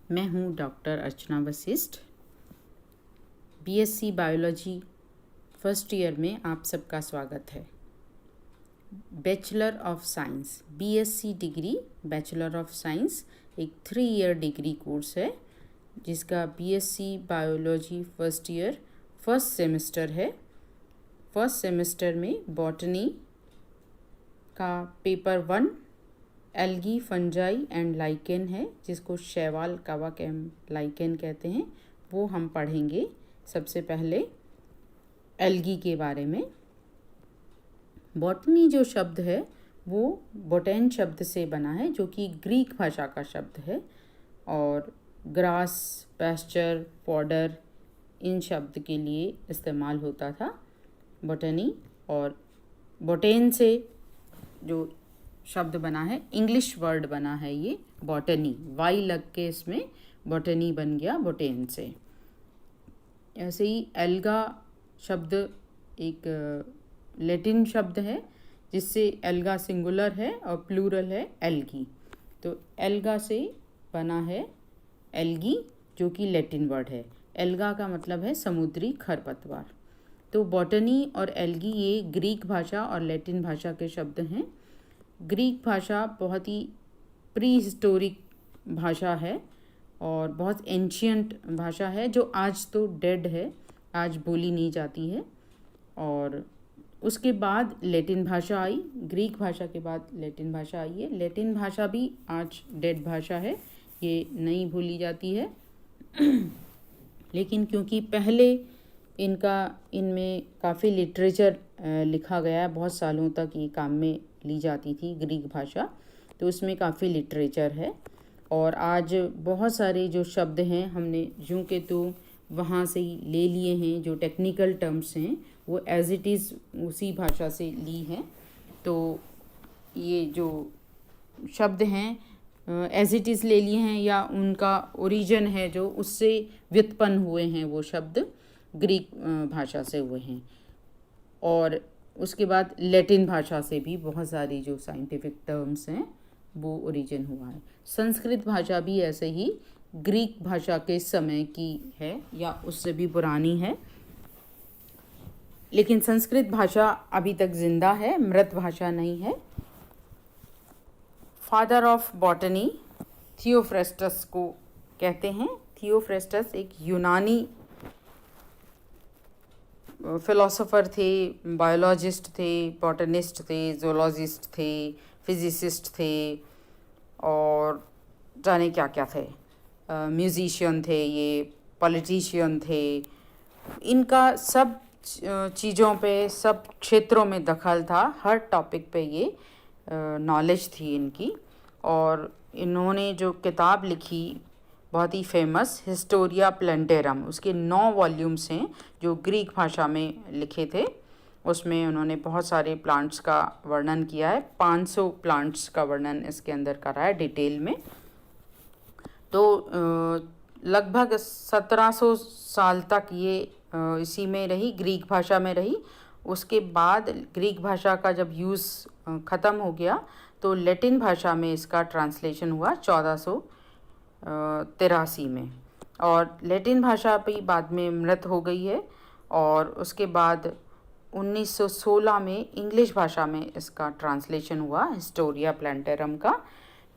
मैं हूँ doctor Archana Vashishtha. BSc biology first year में आप सबका स्वागत है। Bachelor of science BSc degree bachelor of science एक 3 ईयर डिग्री कोर्स है जिसका BSc biology first year first semester है। फर्स्ट सेमेस्टर में बॉटनी का paper 1 algae fungi and lichen है, जिसको शैवाल कवक एवं लाइकेन कहते हैं। वो हम पढ़ेंगे। सबसे पहले एल्गी के बारे में। बॉटनी जो शब्द है वो बोटेन शब्द से बना है, जो कि ग्रीक भाषा का शब्द है, और ग्रास, पैस्चर, फॉडर इन शब्द के लिए इस्तेमाल होता था बॉटनी। और बोटेन से जो शब्द बना है, इंग्लिश वर्ड बना है ये बॉटनी, वाई लग के इसमें बॉटनी बन गया बोटेन से। ऐसे ही एल्गा शब्द एक लैटिन शब्द है जिससे एल्गा सिंगुलर है और प्लूरल है एल्गी। तो एल्गा से बना है एल्गी, जो कि लैटिन वर्ड है। एल्गा का मतलब है समुद्री खरपतवार। तो बॉटनी और एल्गी ये ग्रीक भाषा और लैटिन भाषा के शब्द हैं। ग्रीक भाषा बहुत ही प्री हिस्टोरिक भाषा है और बहुत एंशियंट भाषा है, जो आज तो डेड है, आज बोली नहीं जाती है। और उसके बाद लैटिन भाषा आई। ग्रीक भाषा के बाद लैटिन भाषा आई है। लैटिन भाषा भी आज डेड भाषा है, ये नहीं भूली जाती है। लेकिन क्योंकि पहले इनमें काफ़ी लिटरेचर लिखा गया, बहुत सालों तक ये काम में ली जाती थी ग्रीक भाषा, तो उसमें काफ़ी लिटरेचर है। और आज बहुत सारे जो शब्द हैं हमने यूँ के तो वहाँ से ही ले लिए हैं, जो टेक्निकल टर्म्स हैं वो एज इट इज़ उसी भाषा से ली हैं। तो ये जो शब्द हैं एज इट इज़ ले लिए हैं, या उनका ओरिजिन है जो उससे व्युत्पन्न हुए हैं, वो शब्द ग्रीक भाषा से हुए हैं। और उसके बाद लैटिन भाषा से भी बहुत सारी जो साइंटिफिक टर्म्स हैं वो ओरिजिन हुआ है। संस्कृत भाषा भी ऐसे ही ग्रीक भाषा के समय की है या उससे भी पुरानी है, लेकिन संस्कृत भाषा अभी तक जिंदा है, मृत भाषा नहीं है। फादर ऑफ बॉटनी थियोफ्रेस्टस को कहते हैं। थियोफ्रेस्टस एक यूनानी फिलोसोफर थे, बायोलॉजिस्ट थे, बॉटनिस्ट थे, जोलॉजिस्ट थे, फिजिसिस्ट थे, और जाने क्या क्या थे, म्यूजिशियन थे, ये पॉलिटिशियन थे। इनका सब चीज़ों पे, सब क्षेत्रों में दखल था, हर टॉपिक पे ये नॉलेज थी इनकी। और इन्होंने जो किताब लिखी बहुत ही फेमस, हिस्टोरिया प्लांटेरम, उसके 9 वॉल्यूम्स हैं जो ग्रीक भाषा में लिखे थे। उसमें उन्होंने बहुत सारे प्लांट्स का वर्णन किया है, 500 प्लांट्स का वर्णन इसके अंदर करा है डिटेल में। तो लगभग 1700 साल तक ये इसी में रही, ग्रीक भाषा में रही। उसके बाद ग्रीक भाषा का जब यूज़ ख़त्म हो गया तो लैटिन भाषा में इसका ट्रांसलेशन हुआ 1483 में, और लैटिन भाषा भी बाद में मृत हो गई है। और उसके बाद 1916 में इंग्लिश भाषा में इसका ट्रांसलेशन हुआ हिस्टोरिया प्लांटेरम का,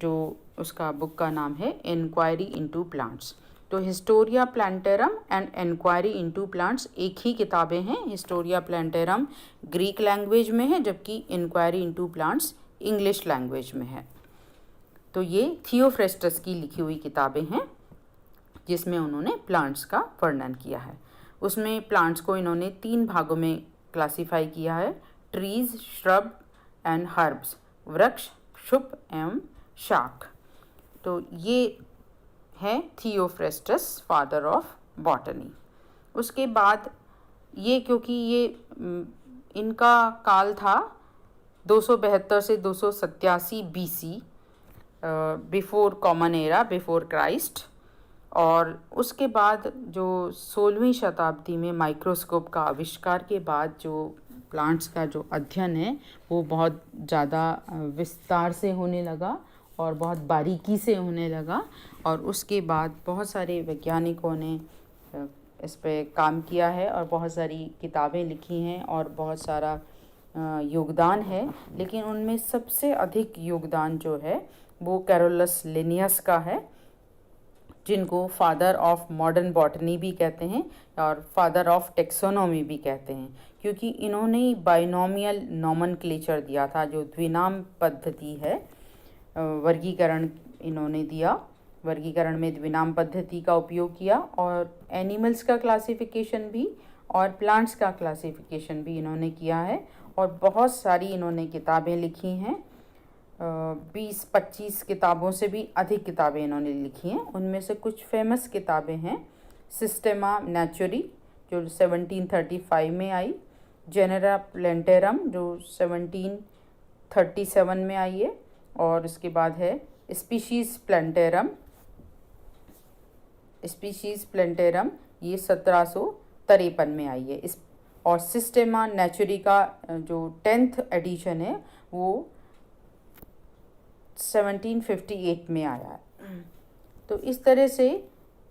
जो उसका बुक का नाम है इंक्वायरी इनटू प्लांट्स। तो Historia Plantarum and inquiry into plants एक ही किताबें हैं। हिस्टोरिया प्लांटेरम ग्रीक लैंग्वेज में है, जबकि inquiry into plants English language में है। तो ये थियोफ्रेस्टस की लिखी हुई किताबें हैं जिसमें उन्होंने प्लांट्स का वर्णन किया है। उसमें प्लांट्स को इन्होंने 3 भागों में क्लासिफाई किया है, ट्रीज, श्रब एंड हर्ब्स, वृक्ष, शुभ एवं शाक। तो ये है थियोफ्रेस्टस, फादर ऑफ बॉटनी। उसके बाद ये, क्योंकि ये इनका काल था 272 से 287 BC, before common era, before Christ. और उसके बाद जो 16वीं शताब्दी में माइक्रोस्कोप का आविष्कार के बाद जो प्लांट्स का जो अध्ययन है वो बहुत ज़्यादा विस्तार से होने लगा और बहुत बारीकी से होने लगा। और उसके बाद बहुत सारे वैज्ञानिकों ने इस पे काम किया है और बहुत सारी किताबें लिखी हैं और बहुत सारा योगदान है। लेकिन उनमें सबसे अधिक योगदान जो है वो कैरोलस लिनियस का है, जिनको फादर ऑफ मॉडर्न बॉटनी भी कहते हैं और फादर ऑफ टेक्सोनॉमी भी कहते हैं, क्योंकि इन्होंने बाइनोमियल नोमेनक्लेचर दिया था, जो द्विनाम पद्धति है, वर्गीकरण इन्होंने दिया। वर्गीकरण में द्विनाम पद्धति का उपयोग किया और एनिमल्स का क्लासिफिकेशन भी और प्लांट्स का क्लासिफिकेशन भी इन्होंने किया है। और बहुत सारी इन्होंने किताबें लिखी हैं, 20-25 किताबों से भी अधिक किताबें इन्होंने लिखी हैं। उनमें से कुछ फेमस किताबें हैं सिस्टेमा नेचुरी जो 1735 में आई, जेनेरा प्लेंटेरम जो 1737 में आई है, और उसके बाद है स्पीशीज़ प्लेंटेरम ये 1753 में आई है। और सिस्टेमा नेचुरी का जो 10th एडिशन है वो 1758 में आया है। तो इस तरह से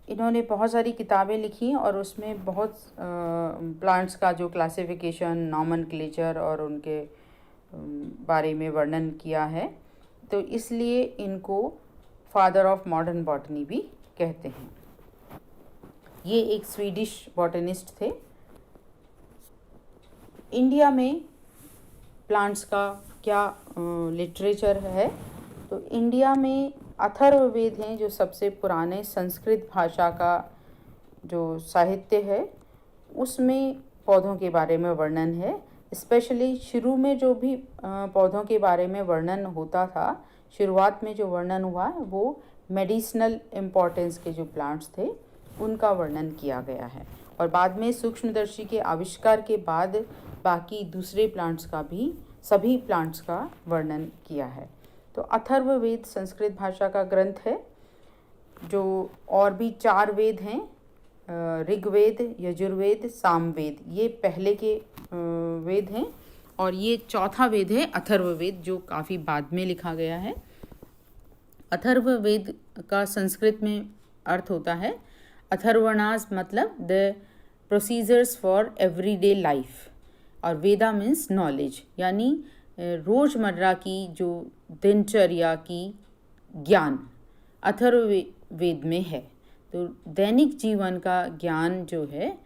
इन्होंने बहुत सारी किताबें लिखी और उसमें बहुत प्लांट्स का जो क्लासिफिकेशन, नॉमेनक्लेचर और उनके बारे में वर्णन किया है। तो इसलिए इनको फादर ऑफ मॉडर्न बॉटनी भी कहते हैं। ये एक स्वीडिश बॉटनिस्ट थे। इंडिया में प्लांट्स का क्या लिटरेचर है, तो इंडिया में अथर्ववेद हैं जो सबसे पुराने संस्कृत भाषा का जो साहित्य है, उसमें पौधों के बारे में वर्णन है। स्पेशली शुरू में जो भी पौधों के बारे में वर्णन होता था, शुरुआत में जो वर्णन हुआ वो मेडिसिनल इम्पोर्टेंस के जो प्लांट्स थे उनका वर्णन किया गया है। और बाद में सूक्ष्मदर्शी के आविष्कार के बाद बाकी दूसरे प्लांट्स का भी, सभी प्लांट्स का वर्णन किया है। तो अथर्ववेद संस्कृत भाषा का ग्रंथ है। जो और भी 4 वेद हैं, ऋग्वेद, यजुर्वेद, सामवेद, ये पहले के वेद हैं, और ये चौथा वेद है अथर्ववेद जो काफ़ी बाद में लिखा गया है। अथर्ववेद का संस्कृत में अर्थ होता है अथर्वणास, मतलब the procedures for everyday life, और वेदा मीन्स नॉलेज, यानी रोज़मर्रा की जो दिनचर्या की ज्ञान अथर्ववेद में है। तो दैनिक जीवन का ज्ञान जो है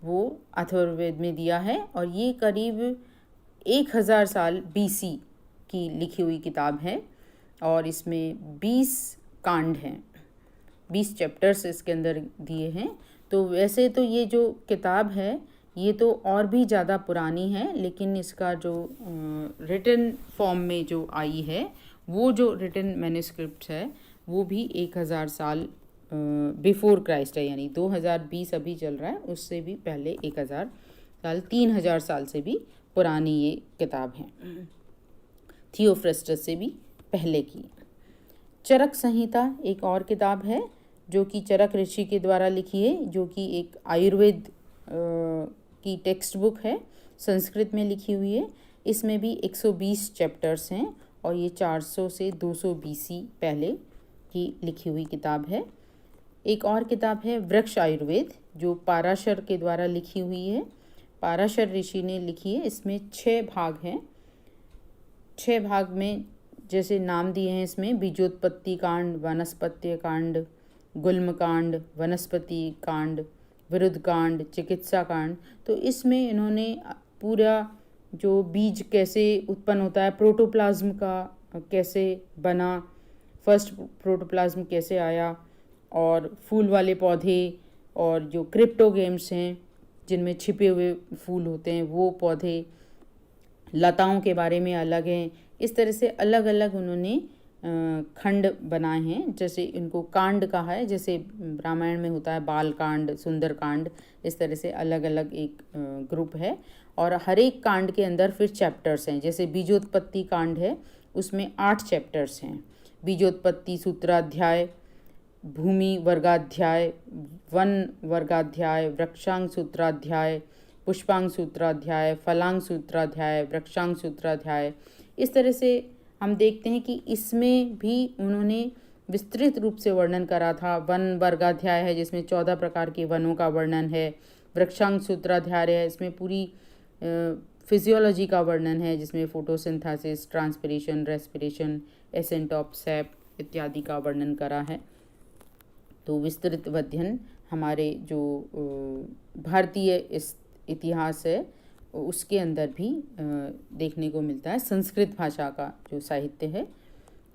वो अथर्ववेद में दिया है, और ये करीब 1000 साल BC की लिखी हुई किताब है, और इसमें 20 कांड हैं, 20 चैप्टर्स इसके अंदर दिए हैं। तो वैसे तो ये जो किताब है ये तो और भी ज़्यादा पुरानी है, लेकिन इसका जो रिटन फॉर्म में जो आई है, वो जो रिटन मैन्युस्क्रिप्ट है वो भी 1000 साल बिफोर क्राइस्ट है, यानी 2020 अभी चल रहा है, उससे भी पहले 1000 साल, 3000 साल से भी पुरानी ये किताब है, थियोफ्रस्टस से भी पहले की। चरक संहिता एक और किताब है जो कि चरक ऋषि के द्वारा लिखी है, जो कि एक आयुर्वेद की टेक्स्ट बुक है, संस्कृत में लिखी हुई है। इसमें भी 120 चैप्टर्स हैं और ये 400 से 200 BC पहले की लिखी हुई किताब है। एक और किताब है वृक्ष आयुर्वेद जो पाराशर के द्वारा लिखी हुई है, पाराशर ऋषि ने लिखी है। इसमें 6 भाग हैं। 6 भाग में जैसे नाम दिए हैं इसमें बीजोत्पत्ति कांड, वनस्पत्य कांड, गुल्म कांड, वनस्पति कांड, विरुद्ध कांड, चिकित्सा कांड। तो इसमें इन्होंने पूरा जो बीज कैसे उत्पन्न होता है, प्रोटोप्लाज्म का कैसे बना, फर्स्ट प्रोटोप्लाज्म कैसे आया, और फूल वाले पौधे और जो क्रिप्टोगेम्स हैं जिनमें छिपे हुए फूल होते हैं वो पौधे, लताओं के बारे में अलग हैं। इस तरह से अलग अलग उन्होंने खंड बनाए हैं। जैसे इनको कांड कहा है, जैसे रामायण में होता है बाल कांड, सुंदर कांड, इस तरह से अलग अलग एक ग्रुप है। और हर एक कांड के अंदर फिर चैप्टर्स हैं। जैसे बीजोत्पत्ति कांड है, उसमें 8 चैप्टर्स हैं। बीजोत्पत्ति सूत्राध्याय, भूमि वर्गाध्याय, वन वर्गाध्याय, वृक्षांग सूत्राध्याय, पुष्पांग सूत्राध्याय, फलांग सूत्राध्याय, वृक्षांग सूत्राध्याय, इस तरह से हम देखते हैं कि इसमें भी उन्होंने विस्तृत रूप से वर्णन करा था। वन वर्गाध्याय है जिसमें 14 प्रकार के वनों का वर्णन है। वृक्षांग सूत्राध्याय है, इसमें पूरी फिजियोलॉजी का वर्णन है, जिसमें photosynthesis, transpiration, respiration, ascent of SAP इत्यादि का वर्णन करा है। तो विस्तृत अध्ययन हमारे जो भारतीय इतिहास है उसके अंदर भी देखने को मिलता है। संस्कृत भाषा का जो साहित्य है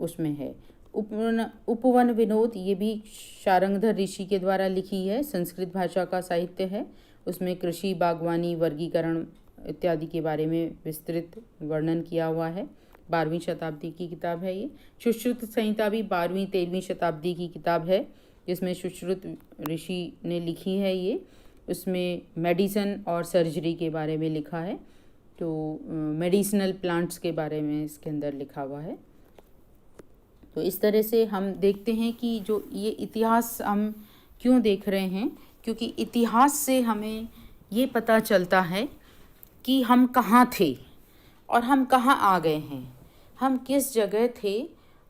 उसमें है। उपवन विनोद, ये भी शारंगधर ऋषि के द्वारा लिखी है, संस्कृत भाषा का साहित्य है। उसमें कृषि, बागवानी, वर्गीकरण इत्यादि के बारे में विस्तृत वर्णन किया हुआ है। 12वीं शताब्दी की किताब है ये। सुश्रुत संहिता भी 12वीं 13वीं शताब्दी की किताब है, जिसमें सुश्रुत ऋषि ने लिखी है ये। उसमें मेडिसन और सर्जरी के बारे में लिखा है। तो मेडिसिनल प्लांट्स के बारे में इसके अंदर लिखा हुआ है। तो इस तरह से हम देखते हैं कि जो ये इतिहास हम क्यों देख रहे हैं, क्योंकि इतिहास से हमें ये पता चलता है कि हम कहाँ थे और हम कहाँ आ गए हैं, हम किस जगह थे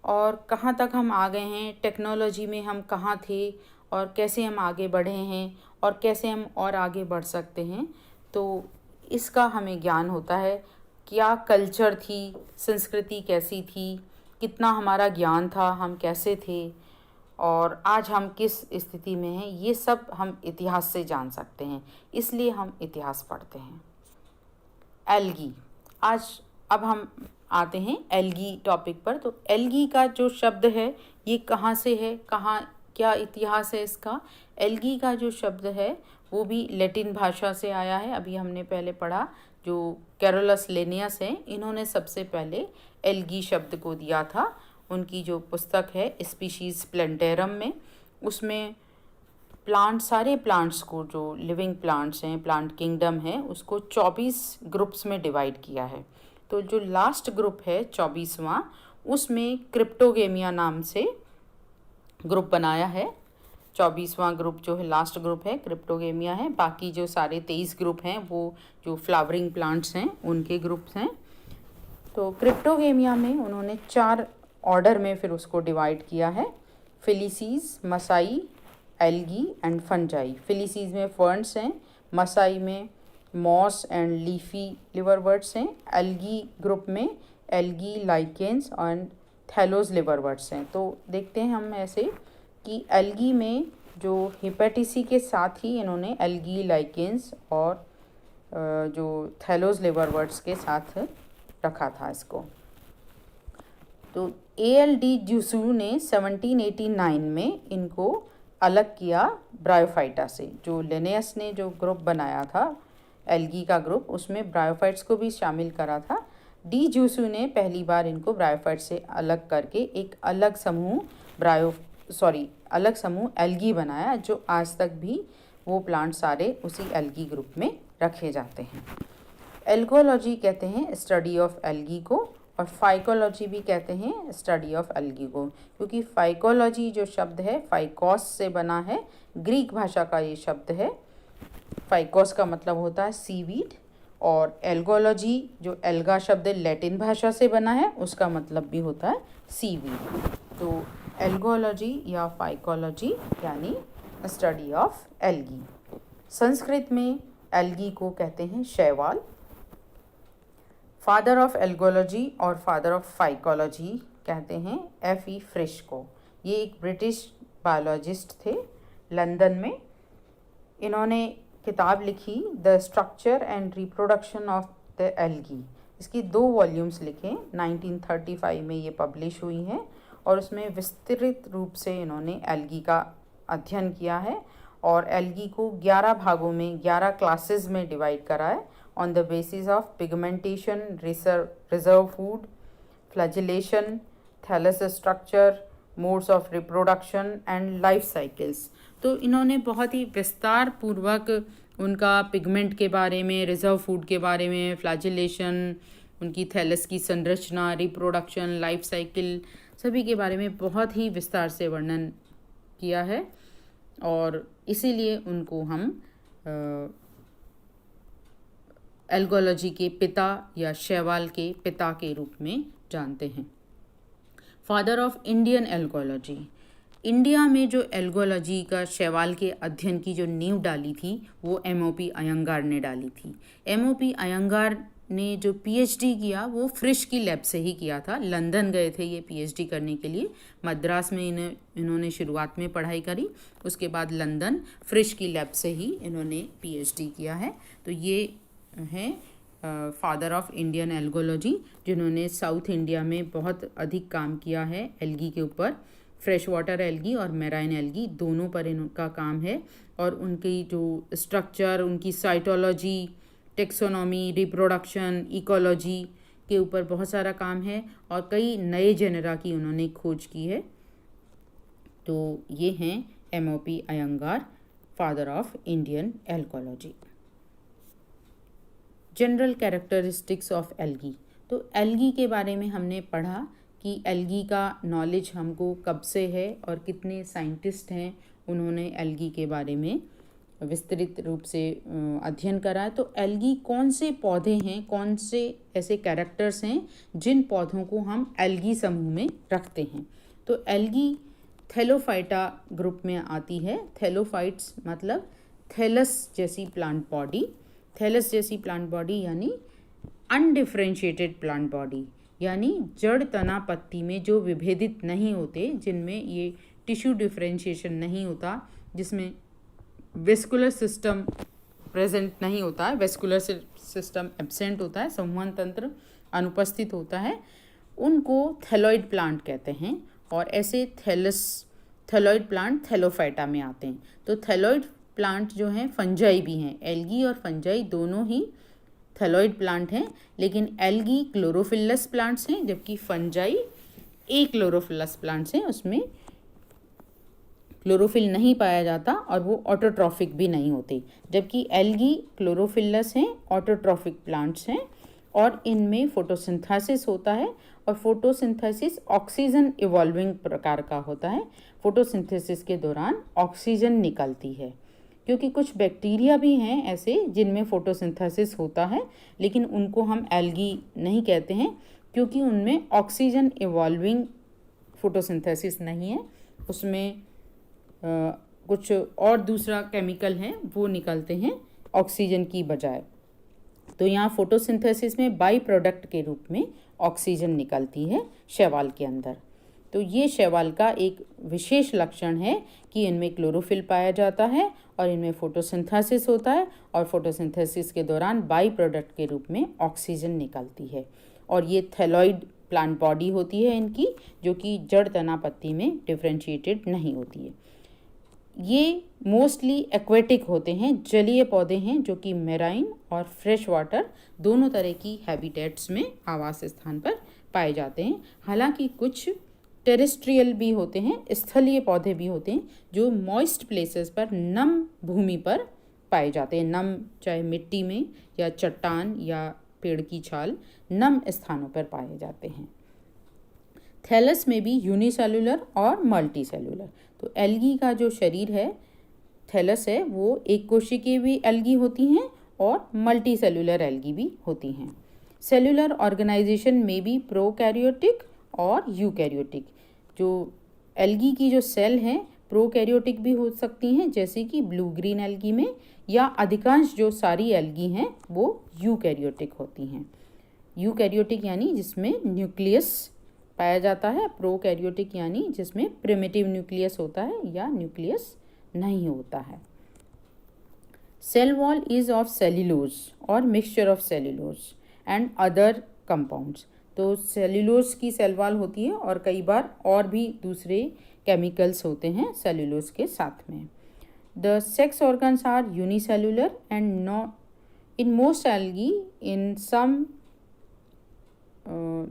और कहाँ तक हम आ गए हैं, टेक्नोलॉजी में हम कहाँ थे और कैसे हम आगे बढ़े हैं और कैसे हम और आगे बढ़ सकते हैं। तो इसका हमें ज्ञान होता है। क्या कल्चर थी, संस्कृति कैसी थी, कितना हमारा ज्ञान था, हम कैसे थे और आज हम किस स्थिति में हैं, ये सब हम इतिहास से जान सकते हैं। इसलिए हम इतिहास पढ़ते हैं। एल्गी, अब हम आते हैं एल्गी टॉपिक पर। तो एल्गी का जो शब्द है ये कहाँ से है, क्या इतिहास है इसका। एल्गी का जो शब्द है वो भी लैटिन भाषा से आया है। अभी हमने पहले पढ़ा, जो कैरोलस लिनियस हैं, इन्होंने सबसे पहले एल्गी शब्द को दिया था। उनकी जो पुस्तक है स्पीशीज़ प्लेंटेरम में, उसमें सारे प्लांट्स को, जो लिविंग प्लांट्स हैं, प्लांट किंगडम है, उसको 24 ग्रुप्स में डिवाइड किया है। तो जो लास्ट ग्रुप है 24वां, उसमें क्रिप्टोगेमिया नाम से ग्रुप बनाया है। 24वां ग्रुप जो है लास्ट ग्रुप है क्रिप्टोगेमिया है। बाकी जो सारे 23 ग्रुप हैं वो जो फ्लावरिंग प्लांट्स हैं उनके ग्रुप्स हैं। तो क्रिप्टोगेमिया में उन्होंने 4 ऑर्डर में फिर उसको डिवाइड किया है। फिलिसीज, मसाई, एल्गी एंड फंजाई। फिलिसीज में फर्न्स हैं, मसाई में मॉस एंड लीफी लिवरवर्ट्स हैं, एल्गी ग्रुप में एल्गी, लाइकेंस एंड थैलोस लिवरवर्ट्स हैं। तो देखते हैं हम ऐसे कि एल्गी में जो हिपेटिसी के साथ ही इन्होंने एल्गी, लाइकेंस और जो थैलोस लिवरवर्ट्स के साथ रखा था इसको। तो A.L.D. ड्यूसू ने 1789 में इनको अलग किया ब्रायोफाइटा से। जो लिनियस ने जो ग्रुप बनाया था एल्गी का ग्रुप, उसमें ब्रायोफाइट्स को भी शामिल करा था। डी ड्यूसू ने पहली बार इनको ब्रायोफाइट से अलग करके एक अलग समूह एल्गी बनाया, जो आज तक भी वो प्लांट सारे उसी एल्गी ग्रुप में रखे जाते हैं। एल्गोलॉजी कहते हैं स्टडी ऑफ एल्गी को, और फाइकोलॉजी भी कहते हैं स्टडी ऑफ एल्गी को, क्योंकि फाइकोलॉजी जो शब्द है फाइकोस से बना है, ग्रीक भाषा का ये शब्द है। फाइकोस का मतलब होता है सीवीड, और एल्गोलॉजी जो एल्गा शब्द लैटिन भाषा से बना है उसका मतलब भी होता है सीवीड। तो एल्गोलॉजी या फाइकोलॉजी यानी स्टडी ऑफ एल्गी। संस्कृत में एल्गी को कहते हैं शैवाल। फादर ऑफ एल्गोलॉजी और फादर ऑफ फाइकोलॉजी कहते हैं F.E. फ्रिश को। ये एक ब्रिटिश बायोलॉजिस्ट थे लंदन में। इन्होंने किताब लिखी the structure and reproduction of the algae. इसकी 2 वॉल्यूम्स लिखे, 1935 में ये पब्लिश हुई हैं, और उसमें विस्तृत रूप से इन्होंने एल्गी का अध्ययन किया है और एल्गी को 11 भागों में 11 क्लासेस में डिवाइड करा है on the basis of pigmentation, reserve food, flagellation, thallus structure, modes of reproduction and life cycles। तो इन्होंने बहुत ही विस्तार पूर्वक उनका पिगमेंट के बारे में, रिजर्व फूड के बारे में, फ्लैजिलेशन, उनकी थैलस की संरचना, रिप्रोडक्शन, लाइफ साइकिल, सभी के बारे में बहुत ही विस्तार से वर्णन किया है, और इसीलिए उनको हम एल्गोलॉजी के पिता या शैवाल के पिता के रूप में जानते हैं। Father of Indian algology. India में जो एल्गोलॉजी का शैवाल के अध्ययन की जो नींव डाली थी वो एमओपी अयंगार ने डाली थी। एमओपी अयंगार ने जो पीएचडी किया वो फ्रिश की लैब से ही किया था। लंदन गए थे ये पीएचडी करने के लिए। मद्रास में इन्होंने शुरुआत में पढ़ाई करी, उसके बाद लंदन फ्रिश की लैब से ही इन्होंने पीएचडी किया है। तो ये हैं फादर ऑफ इंडियन एल्गोलॉजी, जिन्होंने साउथ इंडिया में बहुत अधिक काम किया है एल्गी के ऊपर। फ्रेश वाटर एल्गी और मेराइन एल्गी दोनों पर इनका काम है, और उनकी जो स्ट्रक्चर, उनकी साइटोलॉजी, टेक्सोनॉमी, रिप्रोडक्शन, इकोलॉजी के ऊपर बहुत सारा काम है, और कई नए जेनेरा की उन्होंने खोज की है। तो ये हैं MOP Iyengar, father of Indian algology. General characteristics of algae. तो एल्गी के बारे में हमने पढ़ा कि एल्गी का नॉलेज हमको कब से है और कितने साइंटिस्ट हैं उन्होंने एल्गी के बारे में विस्तृत रूप से अध्ययन करा है। तो एल्गी कौन से पौधे हैं, कौन से ऐसे कैरेक्टर्स हैं जिन पौधों को हम एल्गी समूह में रखते हैं। तो एल्गी थैलोफाइटा ग्रुप में आती है। थैलोफाइट्स मतलब थैलस जैसी प्लांट बॉडी, थैलस जैसी प्लांट बॉडी यानी अनडिफरेंशिएटेड प्लांट बॉडी, यानी जड़ तना पत्ती में जो विभेदित नहीं होते, जिनमें ये टिश्यू डिफरेंशिएशन नहीं होता, जिसमें वेस्कुलर सिस्टम प्रेजेंट नहीं होता है, वेस्कुलर सिस्टम एब्सेंट होता है, संवहन तंत्र अनुपस्थित होता है, उनको थैलॉइड प्लांट कहते हैं। और ऐसे थैलॉइड प्लांट थैलोफाइटा में आते हैं। तो थैलॉइड प्लांट जो हैं फंजाई भी हैं। एल्गी और फंजाई दोनों ही थैलॉइड प्लांट हैं, लेकिन एल्गी क्लोरोफिलस प्लांट्स हैं, जबकि फंजाई क्लोरोफिलस प्लांट्स हैं। उसमें क्लोरोफिल नहीं पाया जाता और वो ऑटोट्रॉफिक भी नहीं होते, जबकि एल्गी क्लोरोफिलस हैं, ऑटोट्रॉफिक प्लांट्स हैं, और इनमें फोटोसिंथेसिस होता है। और फोटोसिंथेसिस ऑक्सीजन इवॉल्विंग प्रकार का होता है। फोटोसिंथेसिस के दौरान ऑक्सीजन निकलती है, क्योंकि कुछ बैक्टीरिया भी हैं ऐसे जिनमें फोटोसिंथेसिस होता है, लेकिन उनको हम एल्गी नहीं कहते हैं, क्योंकि उनमें ऑक्सीजन इवॉल्विंग फोटोसिंथेसिस नहीं है। उसमें कुछ और दूसरा केमिकल हैं वो निकलते हैं ऑक्सीजन की बजाय। तो यहाँ फोटोसिंथेसिस में बाई प्रोडक्ट के रूप में ऑक्सीजन निकलती है शैवाल के अंदर। तो ये शैवाल का एक विशेष लक्षण है कि इनमें क्लोरोफिल पाया जाता है और इनमें फोटोसिंथेसिस होता है, और फोटोसिंथेसिस के दौरान बाई प्रोडक्ट के रूप में ऑक्सीजन निकलती है। और ये थैलॉइड प्लांट बॉडी होती है इनकी, जो कि जड़ तना पत्ती में डिफरेंशिएटेड नहीं होती है। ये मोस्टली एक्वेटिक होते हैं, जलीय पौधे हैं, जो कि मेराइन और फ्रेश वाटर दोनों तरह की हैबिटेट्स में, आवास स्थान पर पाए जाते हैं। हालांकि कुछ टेरेस्ट्रियल भी होते हैं, स्थलीय पौधे भी होते हैं, जो मॉइस्ट प्लेसेस पर, नम भूमि पर पाए जाते हैं। नम चाहे मिट्टी में या चट्टान या पेड़ की छाल, नम स्थानों पर पाए जाते हैं। थैलस में भी यूनिसेलुलर और मल्टी सेलुलर। तो एल्गी का जो शरीर है, थैलस है, वो एक कोशिकीय भी एल्गी होती हैं और मल्टी सेलुलर एल्गी भी होती हैं। सेलुलर ऑर्गेनाइजेशन में भी प्रोकैरियोटिक और यूकैरियोटिक। जो एल्गी की जो सेल हैं प्रोकैरियोटिक भी हो सकती हैं, जैसे कि ब्लू ग्रीन एल्गी में, या अधिकांश जो सारी एल्गी हैं वो यूकैरियोटिक होती हैं। यूकैरियोटिक यानी जिसमें न्यूक्लियस पाया जाता है, प्रोकैरियोटिक यानी जिसमें प्रिमिटिव न्यूक्लियस होता है या न्यूक्लियस नहीं होता है। Cell wall is of cellulose और mixture of cellulose and other compounds. तो सेल्यूलोज की सेल वॉल होती है और कई बार और भी दूसरे केमिकल्स होते हैं सेल्यूलोज के साथ में। The sex organs are unicellular and not in most algae, in some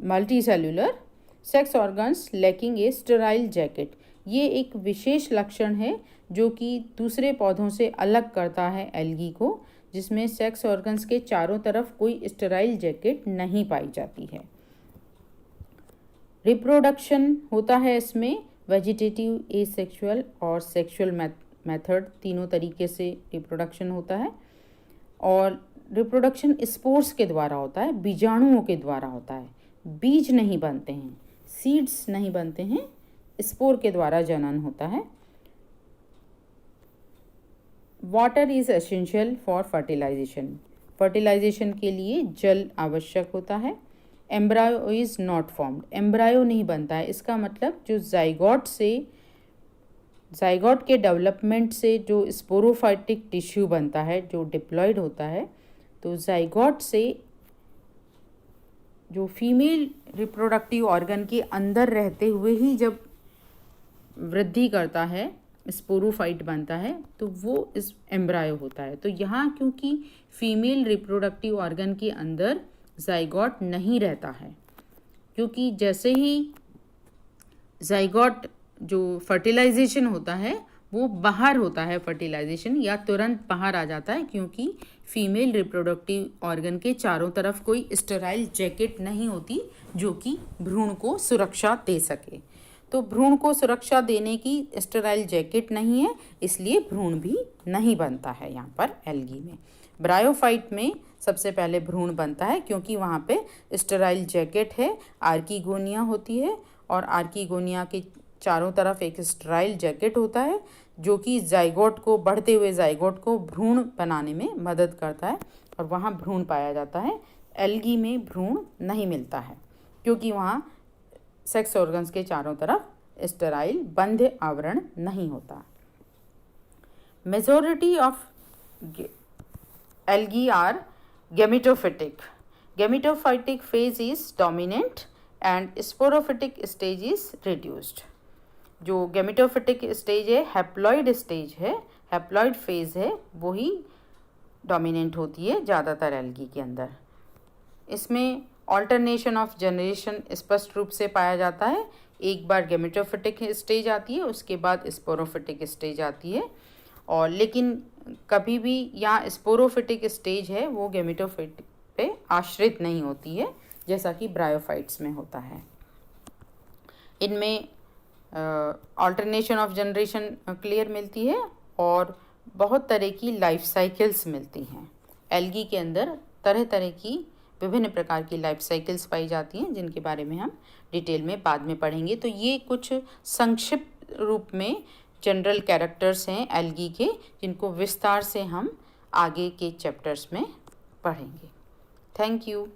multicellular sex organs lacking a sterile jacket. ये एक विशेष लक्षण है जो कि दूसरे पौधों से अलग करता है एल्गी को, जिसमें सेक्स ऑर्गन्स के चारों तरफ कोई स्टेराइल जैकेट नहीं पाई जाती है। रिप्रोडक्शन होता है इसमें वेजिटेटिव, एसेक्सुअल और सेक्सुअल मेथड, तीनों तरीके से रिप्रोडक्शन होता है। और रिप्रोडक्शन स्पोर्स के द्वारा होता है, बीजाणुओं के द्वारा होता है। बीज नहीं बनते हैं, सीड्स नहीं बनते हैं, स्पोर के द्वारा जनन होता है। Water is essential for fertilisation, fertilisation के लिए जल आवश्यक होता है। Embryo is not formed, embryo नहीं बनता है। इसका मतलब जो जाइगोट के डेवलपमेंट से जो स्पोरोफाइटिक टिश्यू बनता है, जो डिप्लॉयड होता है, तो जाइगोट से जो फीमेल रिप्रोडक्टिव ऑर्गन के अंदर रहते हुए ही जब वृद्धि करता है, स्पोरोफाइट बनता है, तो वो इस एम्ब्रायो होता है। तो यहाँ क्योंकि फीमेल रिप्रोडक्टिव ऑर्गन के अंदर जाइगोट नहीं रहता है, क्योंकि जैसे ही जाइगोट जो फर्टिलाइजेशन होता है वो बाहर होता है, फर्टिलाइजेशन या तुरंत बाहर आ जाता है, क्योंकि फीमेल रिप्रोडक्टिव ऑर्गन के चारों तरफ कोई स्टेराइल जैकेट नहीं होती जो कि भ्रूण को सुरक्षा दे सके। तो भ्रूण को सुरक्षा देने की स्टेराइल जैकेट नहीं है, इसलिए भ्रूण भी नहीं बनता है यहाँ पर एल्गी में। ब्रायोफाइट में सबसे पहले भ्रूण बनता है, क्योंकि वहाँ पे स्टेराइल जैकेट है, आर्कीगोनिया होती है, और आर्कीगोनिया के चारों तरफ एक स्टेराइल जैकेट होता है जो कि जाइगोट को, बढ़ते हुए जाइगोट को भ्रूण बनाने में मदद करता है, और वहाँ भ्रूण पाया जाता है। एल्गी में भ्रूण नहीं मिलता है, क्योंकि वहाँ सेक्स ऑर्गन्स के चारों तरफ स्टेराइल बंध आवरण नहीं होता। Majority of algae are gametophytic, gametophytic phase is dominant and sporophytic stage is reduced. जो गेमेटोफिटिक स्टेज है, हैप्लॉइड स्टेज है, हैप्लॉइड फेज है, वही डोमिनेंट होती है ज़्यादातर एल्गी के अंदर। इसमें ऑल्टरनेशन ऑफ जनरेशन स्पष्ट रूप से पाया जाता है। एक बार गेमेटोफिटिक स्टेज आती है, उसके बाद स्पोरोफिटिक स्टेज आती है, और लेकिन कभी भी यहाँ स्पोरोफिटिक स्टेज है वो गेमेटोफिटिक पे आश्रित नहीं होती है, जैसा कि ब्रायोफाइट्स में होता है। इनमें ऑल्टरनेशन ऑफ जनरेशन क्लियर मिलती है और बहुत तरह की लाइफ साइकिल्स मिलती हैं। एल्गी के अंदर तरह तरह की विभिन्न प्रकार की लाइफ साइकिल्स पाई जाती हैं, जिनके बारे में हम डिटेल में बाद में पढ़ेंगे। तो ये कुछ संक्षिप्त रूप में जनरल कैरेक्टर्स हैं एल्गी के, जिनको विस्तार से हम आगे के चैप्टर्स में पढ़ेंगे। Thank you.